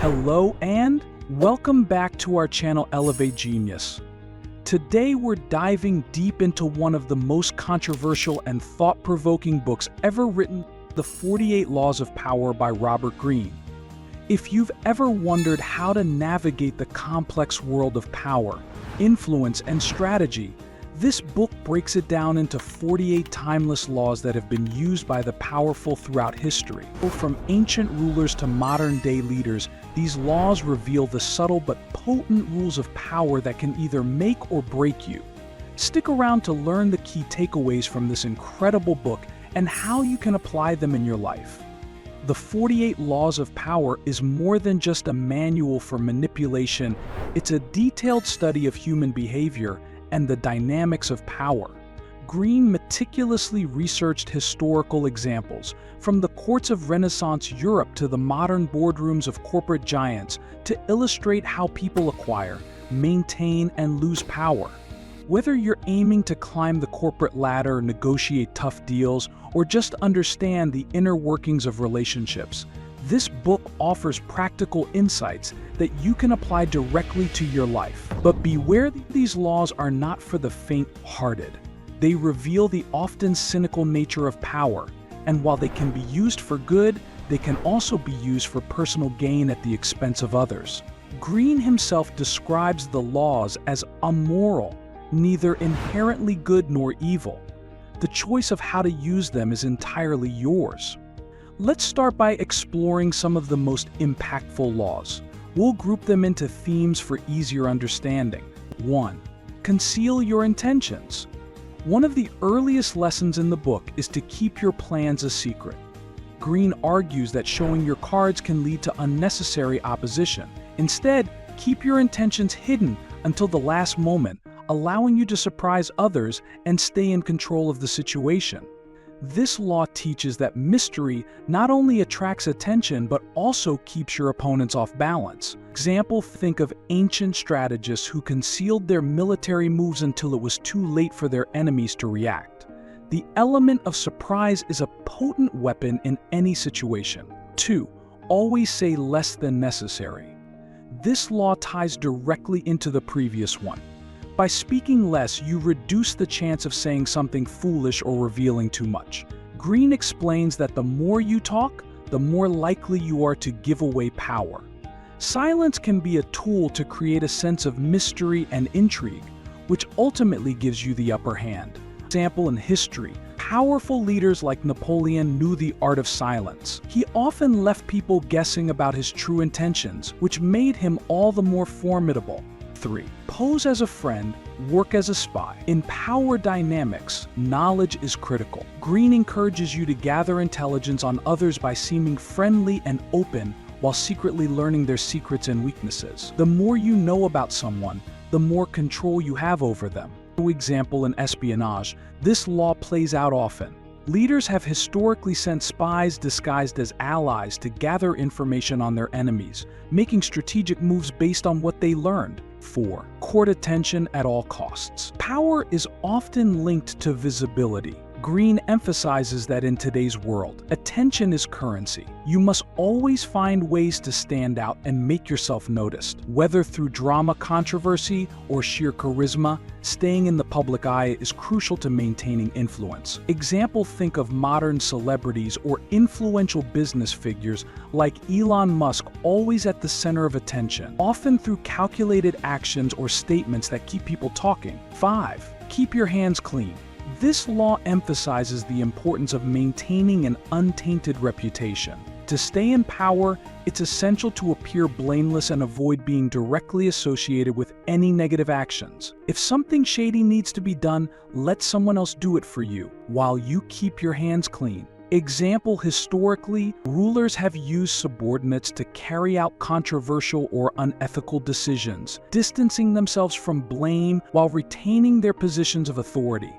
Hello and welcome back to our channel Elevate Genius. Today we're diving deep into one of the most controversial and thought-provoking books ever written, The 48 Laws of Power by Robert Greene. If you've ever wondered how to navigate the complex world of power, influence, and strategy, this book breaks it down into 48 timeless laws that have been used by the powerful throughout history. From ancient rulers to modern-day leaders, these laws reveal the subtle but potent rules of power that can either make or break you. Stick around to learn the key takeaways from this incredible book and how you can apply them in your life. The 48 Laws of Power is more than just a manual for manipulation. It's a detailed study of human behavior and the dynamics of power. Greene meticulously researched historical examples, from the courts of Renaissance Europe to the modern boardrooms of corporate giants, to illustrate how people acquire, maintain, and lose power. Whether you're aiming to climb the corporate ladder, negotiate tough deals, or just understand the inner workings of relationships, this book offers practical insights that you can apply directly to your life. But beware, these laws are not for the faint-hearted. They reveal the often cynical nature of power, and while they can be used for good, they can also be used for personal gain at the expense of others. Greene himself describes the laws as amoral, neither inherently good nor evil. The choice of how to use them is entirely yours. Let's start by exploring some of the most impactful laws. We'll group them into themes for easier understanding. 1. Conceal your intentions. One of the earliest lessons in the book is to keep your plans a secret. Greene argues that showing your cards can lead to unnecessary opposition. Instead, keep your intentions hidden until the last moment, allowing you to surprise others and stay in control of the situation. This law teaches that mystery not only attracts attention but also keeps your opponents off balance. Example, think of ancient strategists who concealed their military moves until it was too late for their enemies to react. The element of surprise is a potent weapon in any situation. 2. Always say less than necessary. This law ties directly into the previous one. By speaking less, you reduce the chance of saying something foolish or revealing too much. Greene explains that the more you talk, the more likely you are to give away power. Silence can be a tool to create a sense of mystery and intrigue, which ultimately gives you the upper hand. Example in history, powerful leaders like Napoleon knew the art of silence. He often left people guessing about his true intentions, which made him all the more formidable. 3. Pose as a friend, work as a spy. In power dynamics, knowledge is critical. Greene encourages you to gather intelligence on others by seeming friendly and open while secretly learning their secrets and weaknesses. The more you know about someone, the more control you have over them. For example, in espionage, this law plays out often. Leaders have historically sent spies disguised as allies to gather information on their enemies, making strategic moves based on what they learned. 4. Court attention at all costs. Power is often linked to visibility. Greene emphasizes that in today's world, attention is currency. You must always find ways to stand out and make yourself noticed. Whether through drama, controversy, or sheer charisma, staying in the public eye is crucial to maintaining influence. Example, think of modern celebrities or influential business figures like Elon Musk, always at the center of attention, often through calculated actions or statements that keep people talking. 5. Keep your hands clean. This law emphasizes the importance of maintaining an untainted reputation. To stay in power, it's essential to appear blameless and avoid being directly associated with any negative actions. If something shady needs to be done, let someone else do it for you, while you keep your hands clean. Example, historically, rulers have used subordinates to carry out controversial or unethical decisions, distancing themselves from blame while retaining their positions of authority.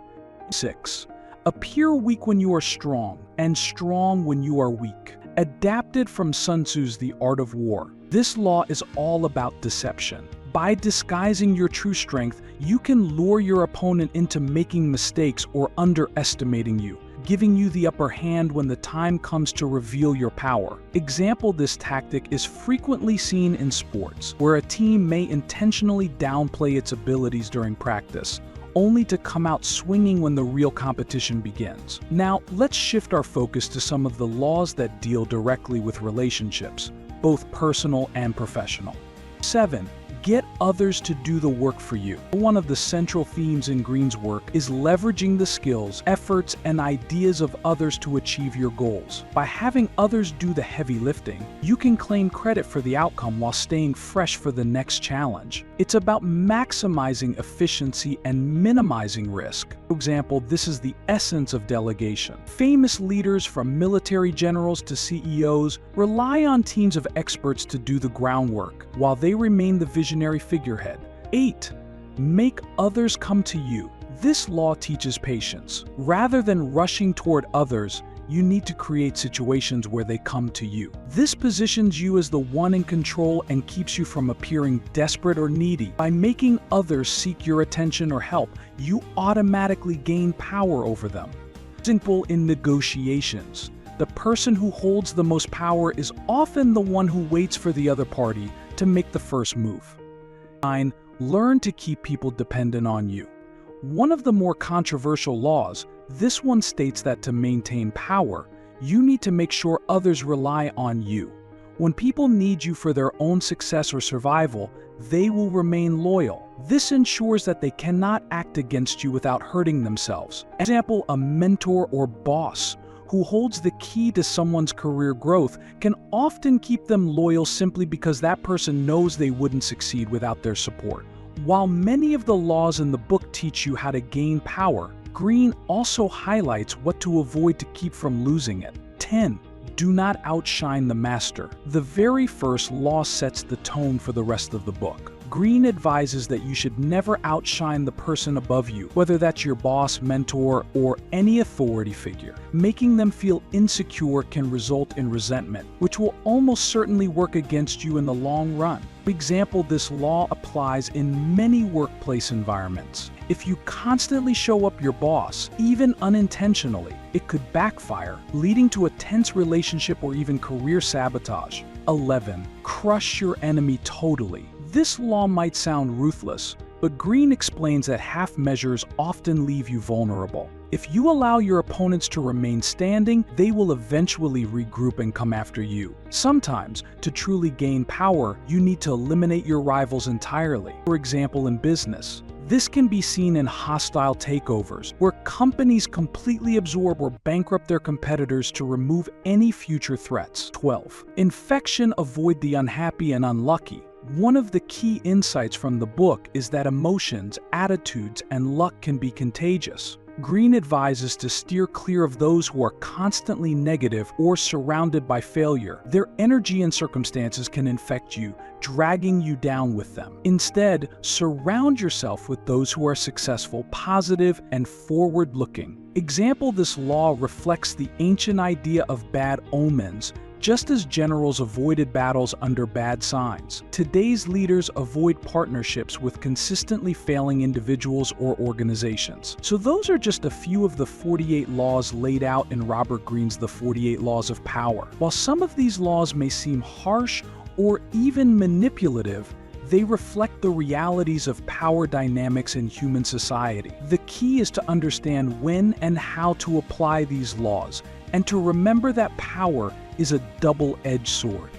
6. Appear weak when you are strong, and strong when you are weak. Adapted from Sun Tzu's The Art of War, this law is all about deception. By disguising your true strength, you can lure your opponent into making mistakes or underestimating you, giving you the upper hand when the time comes to reveal your power. Example, this tactic is frequently seen in sports, where a team may intentionally downplay its abilities during practice, only to come out swinging when the real competition begins. Now, let's shift our focus to some of the laws that deal directly with relationships, both personal and professional. 7. Get others to do the work for you. One of the central themes in Greene's work is leveraging the skills, efforts, and ideas of others to achieve your goals. By having others do the heavy lifting, you can claim credit for the outcome while staying fresh for the next challenge. It's about maximizing efficiency and minimizing risk. For example, this is the essence of delegation. Famous leaders, from military generals to CEOs, rely on teams of experts to do the groundwork, while they remain the visionary figurehead. 8. Make others come to you. This law teaches patience. Rather than rushing toward others, you need to create situations where they come to you. This positions you as the one in control and keeps you from appearing desperate or needy. By making others seek your attention or help, you automatically gain power over them. Simple in negotiations. The person who holds the most power is often the one who waits for the other party to make the first move. 9. Learn to keep people dependent on you. One of the more controversial laws, this one states that to maintain power, you need to make sure others rely on you. When people need you for their own success or survival, they will remain loyal. This ensures that they cannot act against you without hurting themselves. Example, a mentor or boss who holds the key to someone's career growth can often keep them loyal simply because that person knows they wouldn't succeed without their support. While many of the laws in the book teach you how to gain power, Greene also highlights what to avoid to keep from losing it. 10. Do not outshine the master. The very first law sets the tone for the rest of the book. Greene advises that you should never outshine the person above you, whether that's your boss, mentor, or any authority figure. Making them feel insecure can result in resentment, which will almost certainly work against you in the long run. For example, this law applies in many workplace environments. If you constantly show up your boss, even unintentionally, it could backfire, leading to a tense relationship or even career sabotage. 11. Crush your enemy totally. This law might sound ruthless, but Greene explains that half measures often leave you vulnerable. If you allow your opponents to remain standing, they will eventually regroup and come after you. Sometimes, to truly gain power, you need to eliminate your rivals entirely. For example, in business, this can be seen in hostile takeovers, where companies completely absorb or bankrupt their competitors to remove any future threats. 12. Infection, avoid the unhappy and unlucky. One of the key insights from the book is that emotions, attitudes, and luck can be contagious. Greene advises to steer clear of those who are constantly negative or surrounded by failure. Their energy and circumstances can infect you, dragging you down with them. Instead, surround yourself with those who are successful, positive, and forward-looking. Example, this law reflects the ancient idea of bad omens, just as generals avoided battles under bad signs. Today's leaders avoid partnerships with consistently failing individuals or organizations. So those are just a few of the 48 laws laid out in Robert Greene's The 48 Laws of Power. While some of these laws may seem harsh or even manipulative, they reflect the realities of power dynamics in human society. The key is to understand when and how to apply these laws, and to remember that power is a double-edged sword.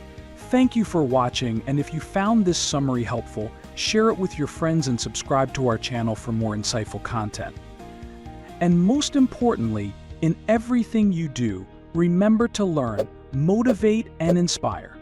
Thank you for watching, and if you found this summary helpful, share it with your friends and subscribe to our channel for more insightful content. And most importantly, in everything you do, remember to learn, motivate, and inspire.